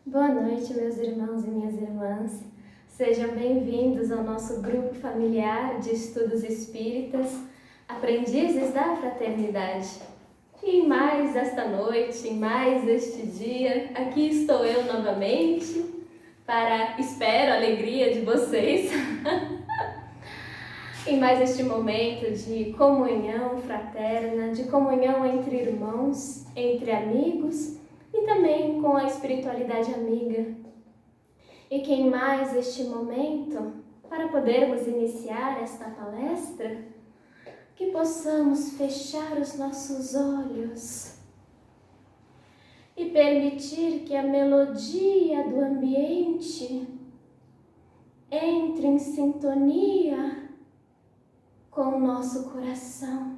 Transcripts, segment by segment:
Boa noite, meus irmãos e minhas irmãs. Sejam bem-vindos ao nosso grupo familiar de estudos espíritas, aprendizes da fraternidade. E em mais esta noite, em mais este dia, aqui estou eu novamente para, espero, a alegria de vocês. Em mais este momento de comunhão fraterna, de comunhão entre irmãos, entre amigos e também com a espiritualidade amiga. E que em mais este momento, para podermos iniciar esta palestra, que possamos fechar os nossos olhos e permitir que a melodia do ambiente entre em sintonia com o nosso coração,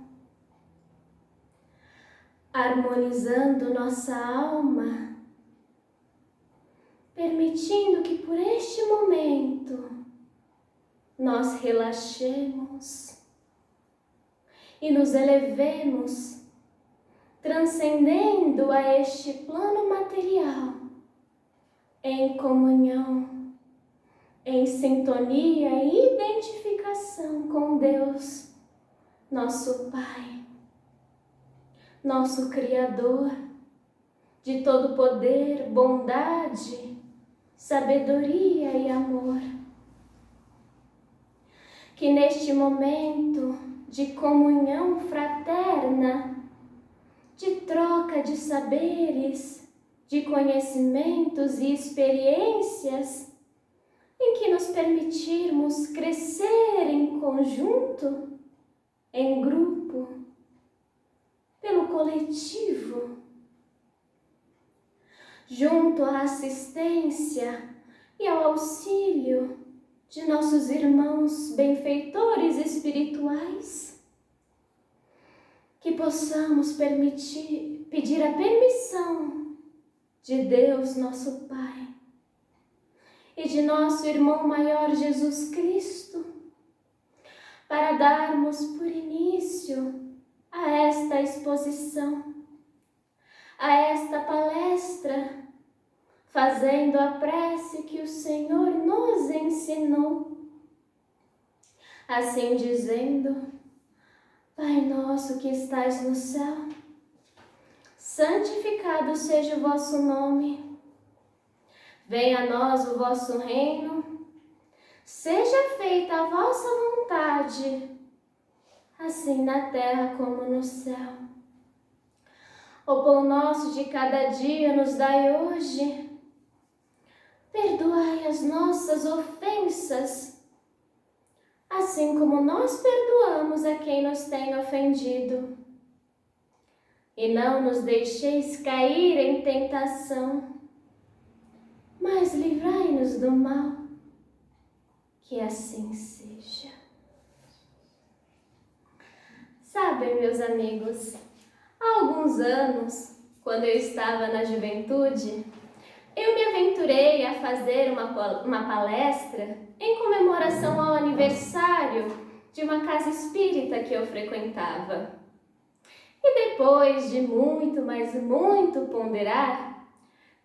harmonizando nossa alma, permitindo que por este momento nós relaxemos e nos elevemos, transcendendo a este plano material, em comunhão, em sintonia e identificação com Deus, nosso Pai, nosso Criador, de todo poder, bondade, sabedoria e amor. Que neste momento de comunhão fraterna, de troca de saberes, de conhecimentos e experiências, em que nos permitirmos crescer em conjunto, em grupo, pelo coletivo, junto à assistência e ao auxílio de nossos irmãos benfeitores espirituais, que possamos pedir a permissão de Deus, nosso Pai, e de nosso irmão maior Jesus Cristo, para darmos por início a esta exposição, a esta palestra, fazendo a prece que o Senhor nos ensinou, assim dizendo: Pai nosso que estais no céu, santificado seja o vosso nome. Venha a nós o vosso reino, seja feita a vossa vontade, assim na terra como no céu. O pão nosso de cada dia nos dai hoje. Perdoai as nossas ofensas, assim como nós perdoamos a quem nos tem ofendido. E não nos deixeis cair em tentação, mas livrai-nos do mal, que assim seja. Sabem, meus amigos, há alguns anos, quando eu estava na juventude, eu me aventurei a fazer uma palestra em comemoração ao aniversário de uma casa espírita que eu frequentava. E depois de muito, mas muito ponderar,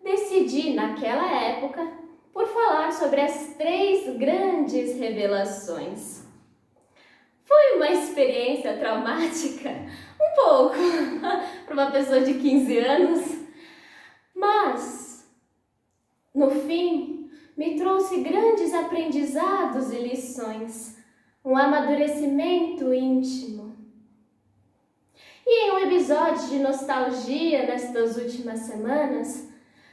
decidi, naquela época, por falar sobre as 3 grandes revelações. Foi uma experiência traumática, um pouco, para uma pessoa de 15 anos, mas, no fim, me trouxe grandes aprendizados e lições, um amadurecimento íntimo. E em um episódio de nostalgia nestas últimas semanas,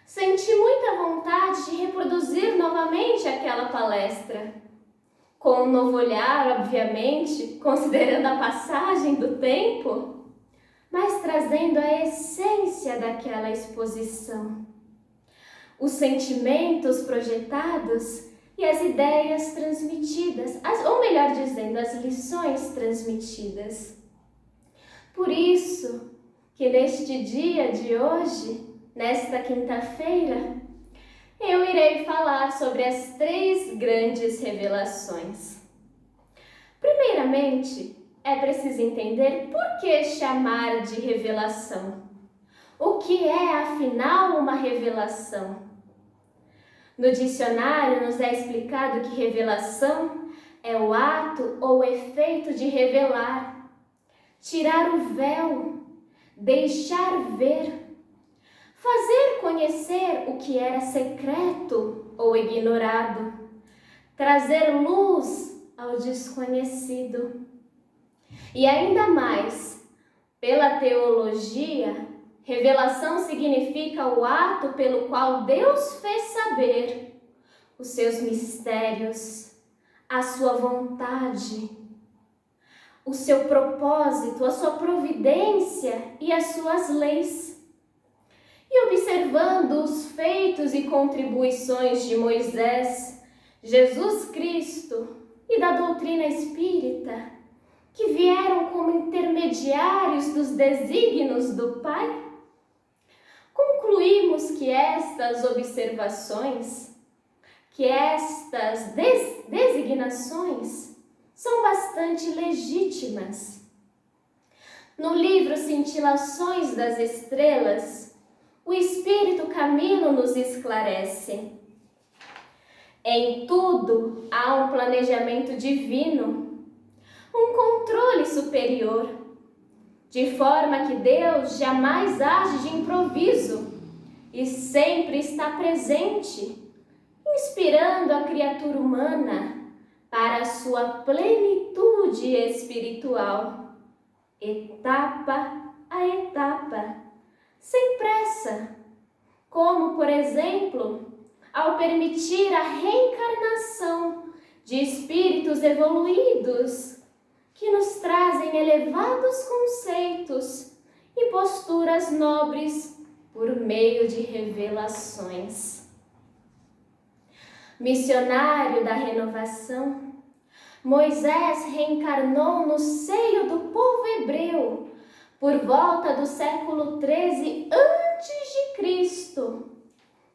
senti muita vontade de reproduzir novamente aquela palestra, com um novo olhar, obviamente, considerando a passagem do tempo, mas trazendo a essência daquela exposição, os sentimentos projetados e as ideias transmitidas, ou melhor dizendo, as lições transmitidas. Por isso que neste dia de hoje, nesta quinta-feira, eu irei falar sobre as 3 grandes revelações. Primeiramente, é preciso entender por que chamar de revelação. O que é, afinal, uma revelação? No dicionário nos é explicado que revelação é o ato ou efeito de revelar, tirar o véu, deixar ver, fazer conhecer o que era secreto ou ignorado, trazer luz ao desconhecido. E ainda mais, pela teologia, revelação significa o ato pelo qual Deus fez saber os seus mistérios, a sua vontade, o seu propósito, a sua providência e as suas leis. E observando os feitos e contribuições de Moisés, Jesus Cristo e da doutrina espírita, que vieram como intermediários dos desígnios do Pai, concluímos que estas observações, que estas designações são bastante legítimas. No livro Cintilações das Estrelas, o Espírito Camilo nos esclarece: em tudo há um planejamento divino, um controle superior, de forma que Deus jamais age de improviso e sempre está presente, inspirando a criatura humana para a sua plenitude espiritual, etapa a etapa, sem pressa, como, por exemplo, ao permitir a reencarnação de espíritos evoluídos que nos trazem elevados conceitos e posturas nobres por meio de revelações. Missionário da renovação, Moisés reencarnou no seio do povo hebreu por volta do século 13 a.C.,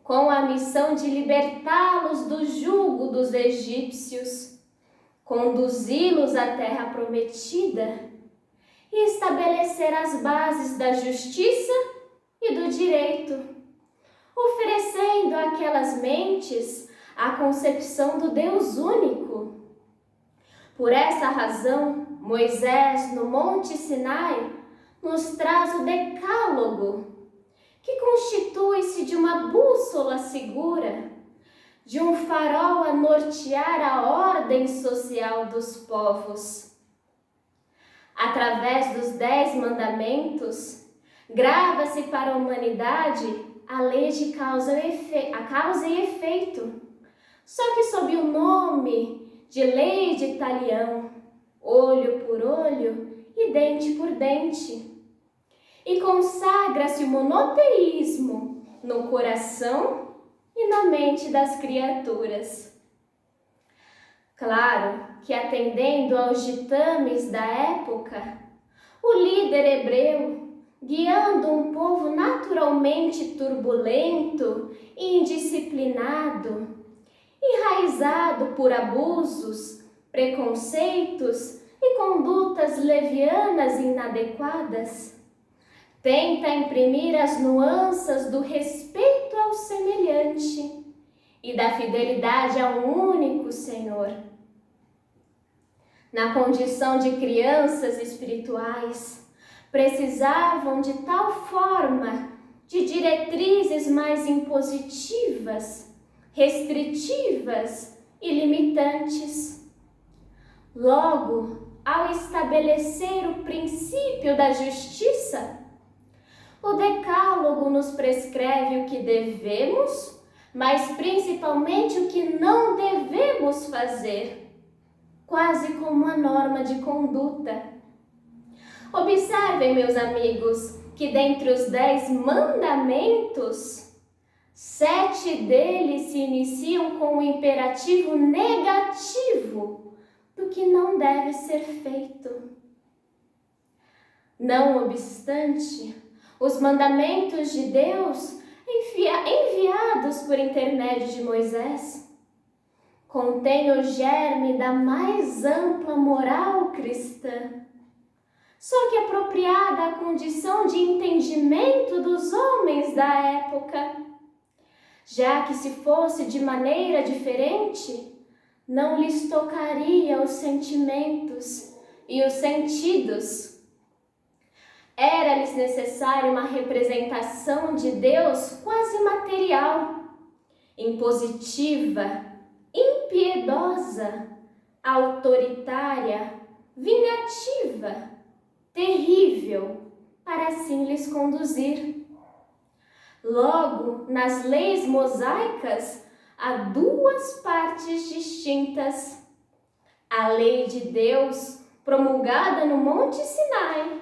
com a missão de libertá-los do jugo dos egípcios, conduzi-los à terra prometida e estabelecer as bases da justiça e do direito, oferecendo àquelas mentes a concepção do Deus único. Por essa razão, Moisés, no Monte Sinai, nos traz o Decálogo, que constitui-se de uma bússola segura, de um farol a nortear a ordem social dos povos. Através dos 10 mandamentos, grava-se para a humanidade a lei de causa e efeito, só que sob o nome de lei de talião, olho por olho e dente por dente. E consagra-se o monoteísmo no coração e na mente das criaturas. Claro que, atendendo aos ditames da época, o líder hebreu, guiando um povo naturalmente turbulento e indisciplinado, enraizado por abusos, preconceitos e condutas levianas e inadequadas, tenta imprimir as nuances do respeito ao semelhante e da fidelidade a um único Senhor. Na condição de crianças espirituais, precisavam de tal forma de diretrizes mais impositivas, restritivas e limitantes. Logo, ao estabelecer o princípio da justiça, o Decálogo nos prescreve o que devemos, mas principalmente o que não devemos fazer, quase como uma norma de conduta. Observem, meus amigos, que dentre os 10 mandamentos, 7 deles se iniciam com o imperativo negativo do que não deve ser feito. Não obstante, os mandamentos de Deus, enviados por intermédio de Moisés, contêm o germe da mais ampla moral cristã, só que apropriada à condição de entendimento dos homens da época, já que se fosse de maneira diferente, não lhes tocaria os sentimentos e os sentidos. Era-lhes necessária uma representação de Deus quase material, impositiva, impiedosa, autoritária, vingativa, terrível, para assim lhes conduzir. Logo, nas leis mosaicas, há duas partes distintas: a lei de Deus, promulgada no Monte Sinai,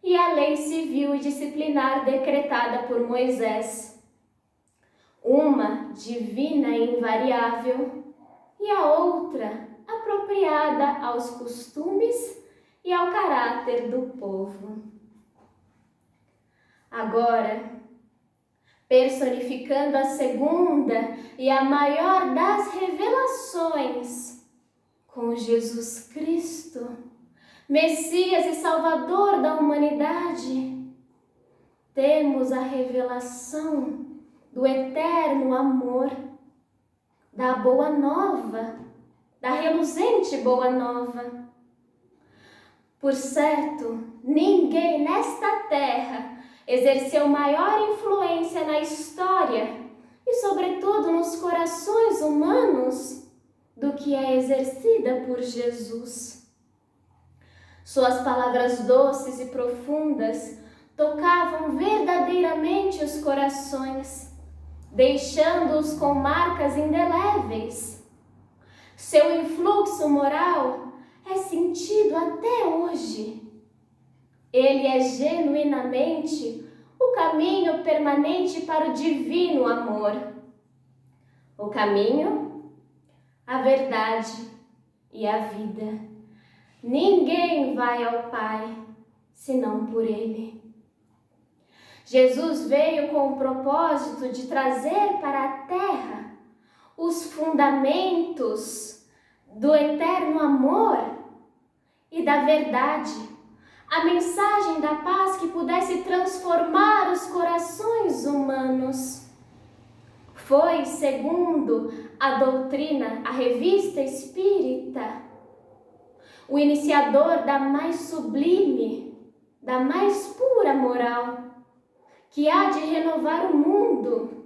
e a lei civil e disciplinar decretada por Moisés. Uma divina e invariável, e a outra apropriada aos costumes e ao caráter do povo. Agora, personificando a segunda e a maior das revelações, com Jesus Cristo, Messias e Salvador da humanidade, temos a revelação do eterno amor, da boa nova, da reluzente boa nova. Por certo, ninguém nesta terra exerceu maior influência na história e, sobretudo, nos corações humanos do que é exercida por Jesus. Suas palavras doces e profundas tocavam verdadeiramente os corações, deixando-os com marcas indeléveis. Seu influxo moral é sentido até hoje. Ele é genuinamente o caminho permanente para o divino amor. O caminho, a verdade e a vida. Ninguém vai ao Pai senão por Ele. Jesus veio com o propósito de trazer para a terra os fundamentos do eterno amor e da verdade. A mensagem da paz que pudesse transformar os corações humanos. Foi, segundo a doutrina, a revista espírita, o iniciador da mais sublime, da mais pura moral, que há de renovar o mundo,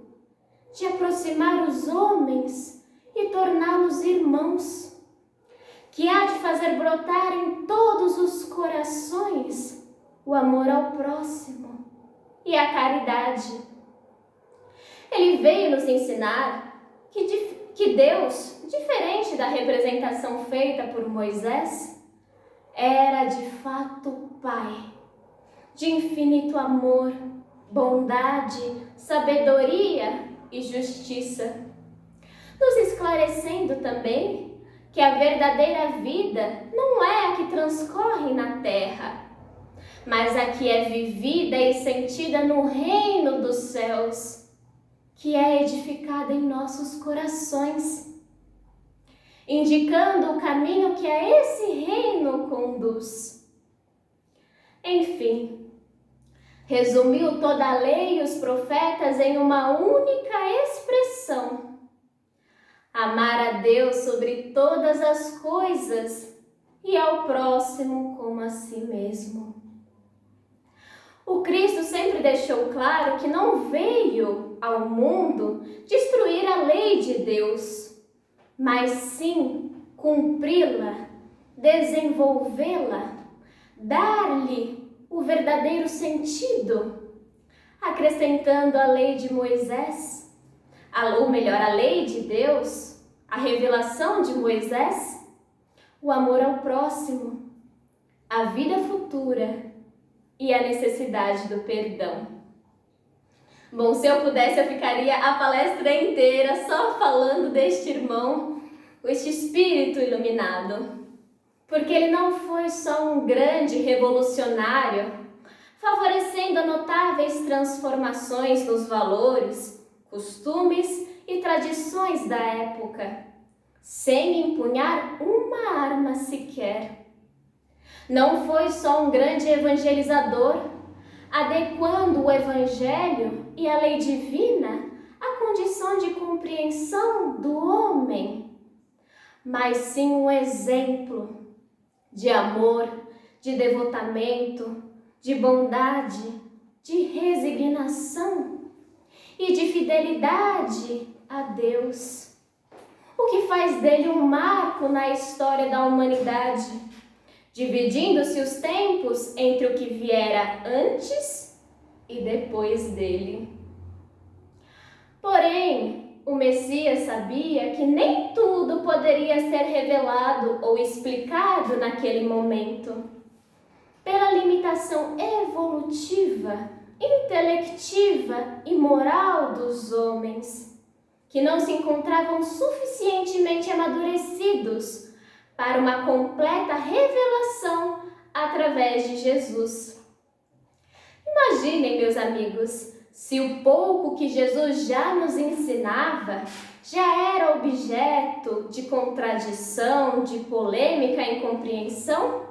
de aproximar os homens e torná-los irmãos, que há de fazer brotar em todos os corações o amor ao próximo e a caridade. Ele veio nos ensinar que Deus, diferente da representação feita por Moisés, era de fato Pai, de infinito amor, bondade, sabedoria e justiça, nos esclarecendo também que a verdadeira vida não é a que transcorre na terra, mas a que é vivida e sentida no reino dos céus, que é edificada em nossos corações, indicando o caminho que a esse reino conduz. Enfim, resumiu toda a lei e os profetas em uma única expressão: amar a Deus sobre todas as coisas e ao próximo como a si mesmo. O Cristo sempre deixou claro que não veio ao mundo destruir a lei de Deus, mas sim cumpri-la, desenvolvê-la, dar-lhe o verdadeiro sentido, acrescentando a lei de Moisés, ou melhor, a lei de Deus, a revelação de Moisés, o amor ao próximo, a vida futura e a necessidade do perdão. Bom, se eu pudesse, eu ficaria a palestra inteira só falando deste irmão, este espírito iluminado, porque ele não foi só um grande revolucionário, favorecendo notáveis transformações nos valores, costumes e tradições da época, sem empunhar uma arma sequer. Não foi só um grande evangelizador, adequando o evangelho e a lei divina à condição de compreensão do homem, mas sim um exemplo de amor, de devotamento, de bondade, de resignação e de fidelidade a Deus, o que faz dele um marco na história da humanidade, dividindo-se os tempos entre o que viera antes e depois dele. Porém, o Messias sabia que nem tudo poderia ser revelado ou explicado naquele momento, pela limitação evolutiva, intelectiva e moral dos homens, que não se encontravam suficientemente amadurecidos para uma completa revelação através de Jesus. Imaginem, meus amigos, se o pouco que Jesus já nos ensinava já era objeto de contradição, de polêmica e incompreensão.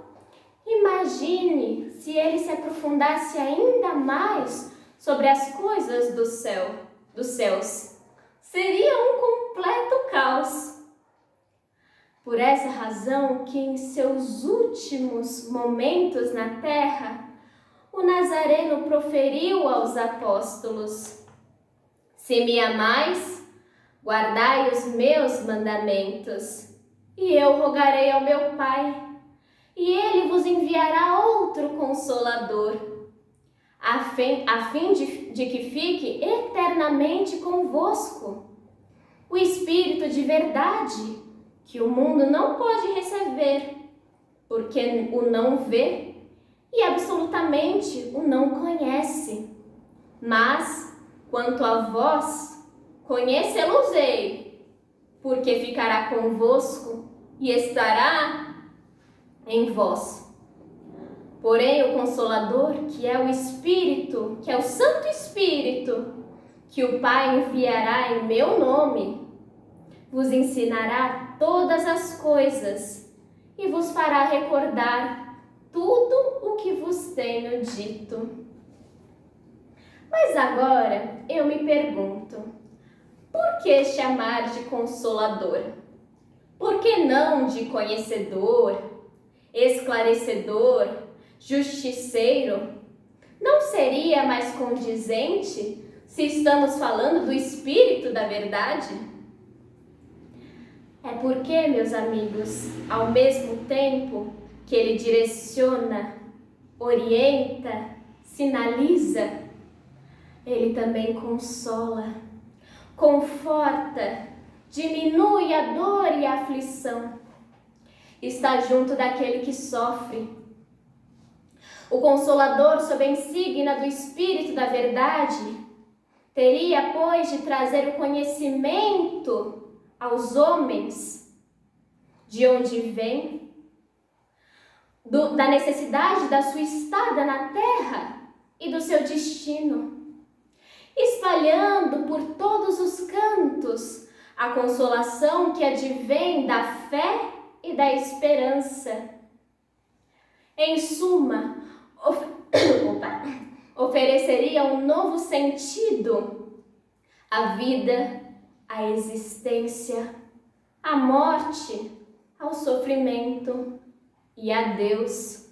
Imagine se ele se aprofundasse ainda mais sobre as coisas dos céus. Seria um completo caos. Por essa razão que em seus últimos momentos na terra, o Nazareno proferiu aos apóstolos: se me amais, guardai os meus mandamentos, e eu rogarei ao meu Pai, e ele vos enviará outro Consolador, a fim de que fique eternamente convosco, o Espírito de verdade, que o mundo não pode receber, porque o não vê e absolutamente o não conhece. Mas, quanto a vós, conhecê-los-ei, porque ficará convosco e estará em vós. Porém, o Consolador, que é o Espírito, que é o Santo Espírito, que o Pai enviará em meu nome, vos ensinará todas as coisas e vos fará recordar tudo o que vos tenho dito. Mas agora eu me pergunto, por que chamar de Consolador? Por que não de conhecedor, esclarecedor, justiceiro? Não seria mais condizente se estamos falando do Espírito da verdade? É porque, meus amigos, ao mesmo tempo que ele direciona, orienta, sinaliza, ele também consola, conforta, diminui a dor e a aflição, está junto daquele que sofre. O Consolador, sob a insígnia do Espírito da verdade, teria, pois, de trazer o conhecimento aos homens de onde vem, da necessidade da sua estada na terra e do seu destino, espalhando por todos os cantos a consolação que advém da fé e da esperança. Em suma, ofereceria um novo sentido à vida, à existência, à morte, ao sofrimento e a Deus.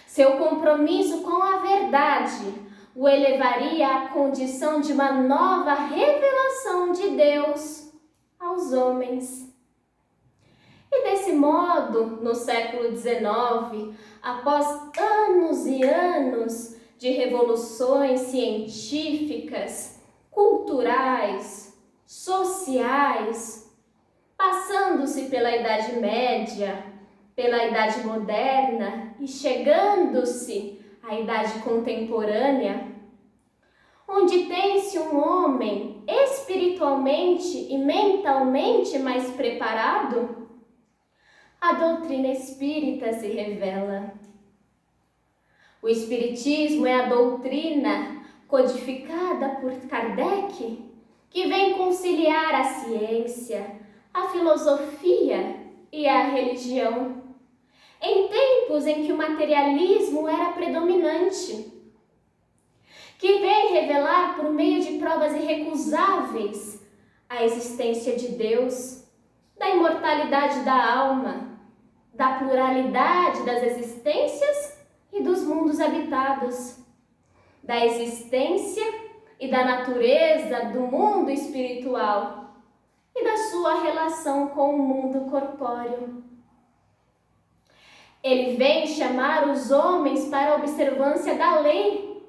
Seu compromisso com a verdade o elevaria à condição de uma nova revelação de Deus aos homens. E desse modo, no século XIX, após anos e anos de revoluções científicas, culturais, sociais, passando-se pela Idade Média, pela Idade Moderna e chegando-se à Idade Contemporânea, onde tem-se um homem espiritualmente e mentalmente mais preparado, a doutrina espírita se revela. O Espiritismo é a doutrina codificada por Kardec, que vem conciliar a ciência, a filosofia e a religião, em tempos em que o materialismo era predominante, que vem revelar por meio de provas irrecusáveis a existência de Deus, da imortalidade da alma, da pluralidade das existências e dos mundos habitados, da existência e da natureza do mundo espiritual e da sua relação com o mundo corpóreo. Ele vem chamar os homens para a observância da lei.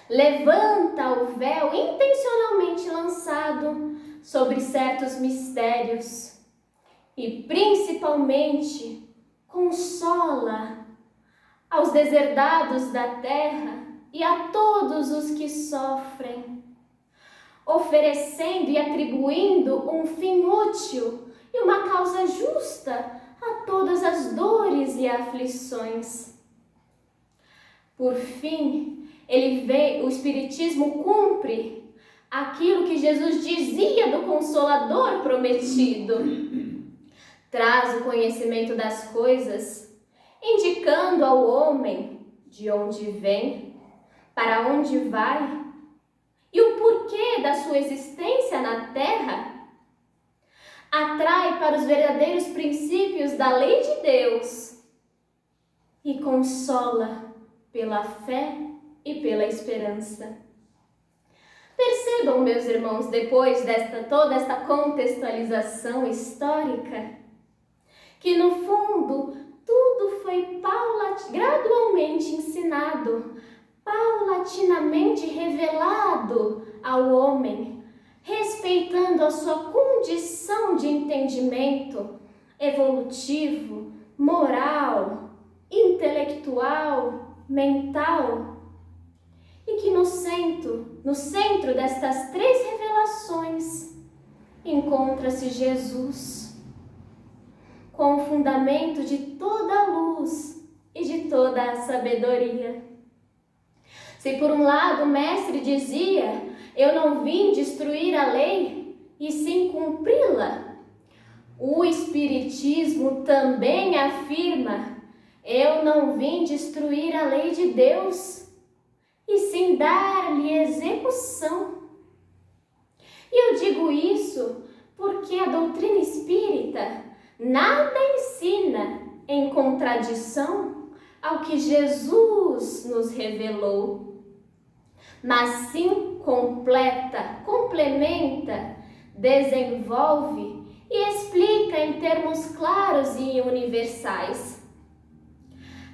Levanta o véu intencionalmente lançado sobre certos mistérios e, principalmente, consola aos deserdados da terra e a todos os que sofrem, oferecendo e atribuindo um fim útil e uma causa justa a todas as dores e aflições. Por fim, o Espiritismo cumpre aquilo que Jesus dizia do Consolador prometido. Traz o conhecimento das coisas, indicando ao homem de onde vem, para onde vai e o porquê da sua existência na Terra. Atrai para os verdadeiros princípios da lei de Deus e consola pela fé e pela esperança. Percebam, meus irmãos, depois toda esta contextualização histórica, que no fundo tudo foi gradualmente ensinado, paulatinamente revelado ao homem, respeitando a sua condição de entendimento evolutivo, moral, intelectual, mental, e que no centro destas três revelações encontra-se Jesus, com o fundamento de toda a luz e de toda a sabedoria. Se por um lado o mestre dizia: eu não vim destruir a lei, e sim cumpri-la, o Espiritismo também afirma: eu não vim destruir a lei de Deus, e sim dar-lhe execução. E eu digo isso porque a doutrina espírita nada ensina em contradição ao que Jesus nos revelou, mas sim completa, complementa, desenvolve e explica em termos claros e universais.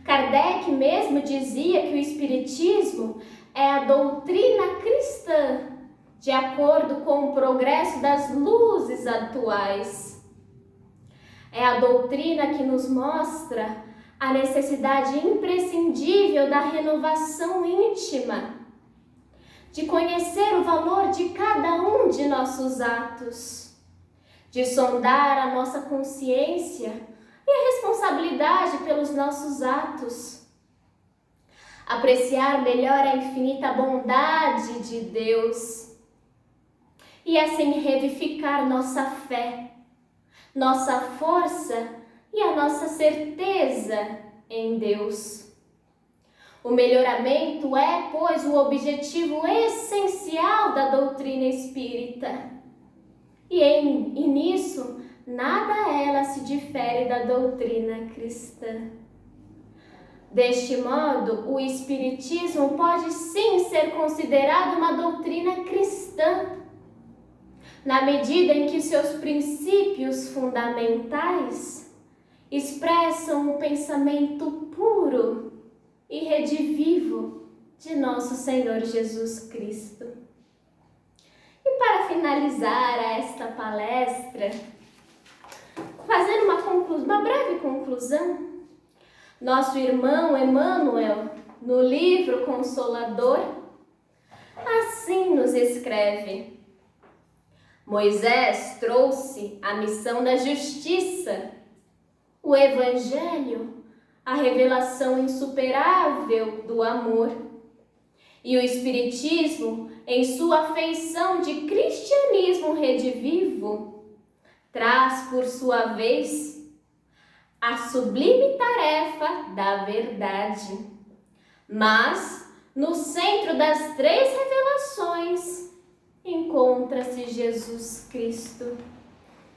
Kardec mesmo dizia que o Espiritismo é a doutrina cristã, de acordo com o progresso das luzes atuais. É a doutrina que nos mostra a necessidade imprescindível da renovação íntima, de conhecer o valor de cada um de nossos atos, de sondar a nossa consciência e a responsabilidade pelos nossos atos, apreciar melhor a infinita bondade de Deus e assim revivificar nossa fé, nossa força e a nossa certeza em Deus. O melhoramento é, pois, o objetivo essencial da doutrina espírita. E nisso, nada ela se difere da doutrina cristã. Deste modo, o Espiritismo pode sim ser considerado uma doutrina cristã, na medida em que seus princípios fundamentais expressam o pensamento puro e redivivo de nosso Senhor Jesus Cristo. E para finalizar esta palestra, fazendo uma breve conclusão, nosso irmão Emmanuel, no livro Consolador, assim nos escreve: Moisés trouxe a missão da justiça, o Evangelho, a revelação insuperável do amor, e o Espiritismo, em sua feição de cristianismo redivivo, traz por sua vez a sublime tarefa da verdade. Mas, no centro das três revelações, encontra-se Jesus Cristo,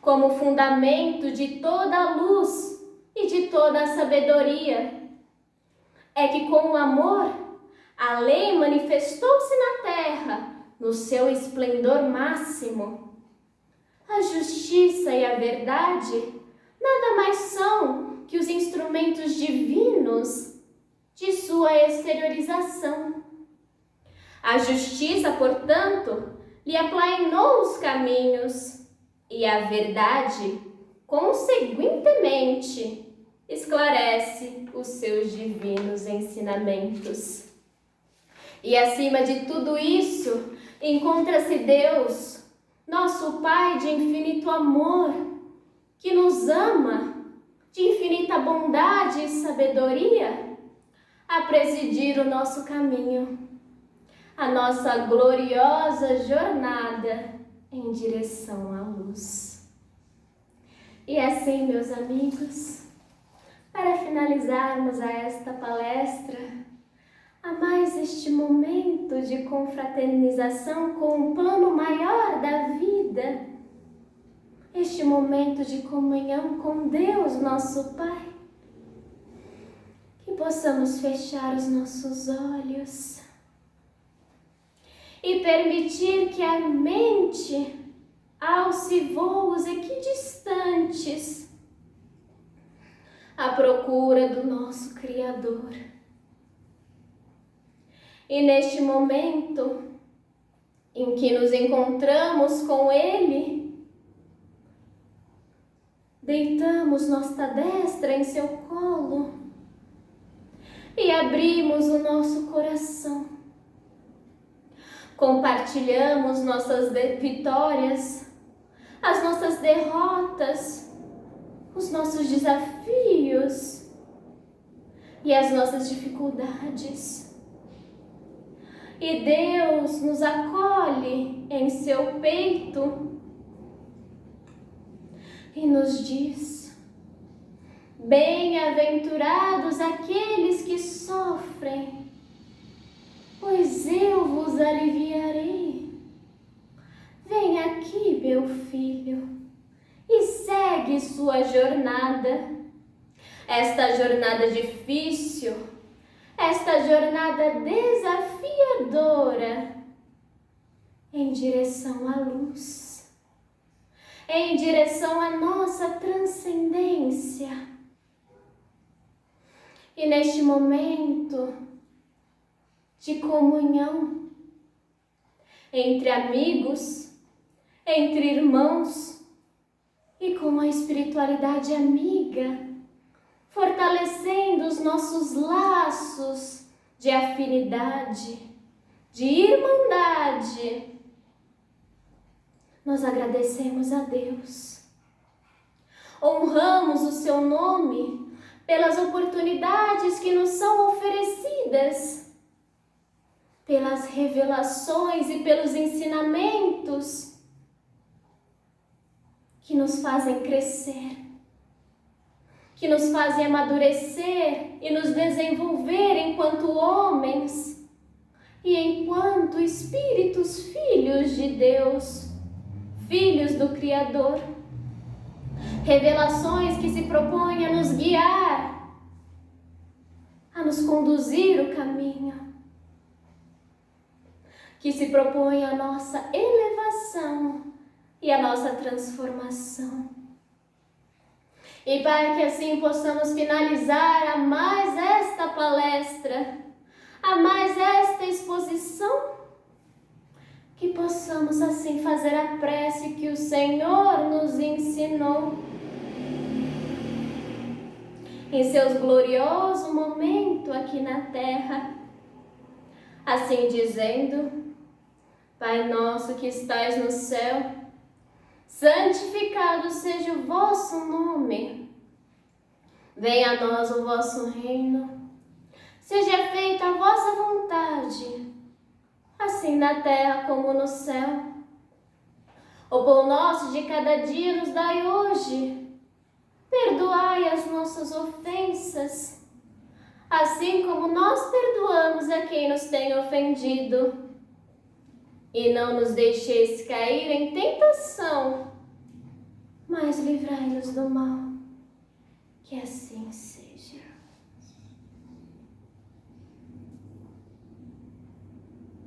como fundamento de toda a luz e de toda a sabedoria. É que com o amor, a lei manifestou-se na terra no seu esplendor máximo. A justiça e a verdade nada mais são que os instrumentos divinos de sua exteriorização. A justiça, portanto, lhe aplainou os caminhos, e a verdade, conseguintemente, esclarece os seus divinos ensinamentos. E acima de tudo isso, encontra-se Deus, nosso Pai de infinito amor, que nos ama, de infinita bondade e sabedoria, a presidir o nosso caminho, a nossa gloriosa jornada em direção à luz. E assim, meus amigos, para finalizarmos esta palestra, a mais este momento de confraternização com o plano maior da vida, este momento de comunhão com Deus, nosso Pai, que possamos fechar os nossos olhos e permitir que a mente alce voos equidistantes à procura do nosso Criador. E neste momento em que nos encontramos com Ele, deitamos nossa destra em seu colo e abrimos o nosso coração. Compartilhamos nossas vitórias, as nossas derrotas, os nossos desafios e as nossas dificuldades. E Deus nos acolhe em seu peito e nos diz: bem-aventurados aqueles que sofrem, pois eu vos aliviarei. Vem aqui, meu filho, e segue sua jornada. Esta jornada difícil, esta jornada desafiadora, em direção à luz, em direção à nossa transcendência. E neste momento de comunhão entre amigos, entre irmãos e com a espiritualidade amiga, fortalecendo os nossos laços de afinidade, de irmandade, nós agradecemos a Deus, honramos o seu nome pelas oportunidades que nos são oferecidas, pelas revelações e pelos ensinamentos que nos fazem crescer, que nos fazem amadurecer e nos desenvolver enquanto homens e enquanto espíritos filhos de Deus, filhos do Criador. Revelações que se propõem a nos guiar, a nos conduzir o caminho, que se propõe a nossa elevação e a nossa transformação. E para que assim possamos finalizar a mais esta palestra, a mais esta exposição, que possamos assim fazer a prece que o Senhor nos ensinou. Em seus glorioso momento aqui na terra, assim dizendo: Pai nosso que estais no céu, santificado seja o vosso nome. Venha a nós o vosso reino. Seja feita a vossa vontade, assim na terra como no céu. O pão nosso de cada dia nos dai hoje. Perdoai as nossas ofensas, assim como nós perdoamos a quem nos tem ofendido. e não nos deixeis cair em tentação, mas livrai-nos do mal, que assim seja.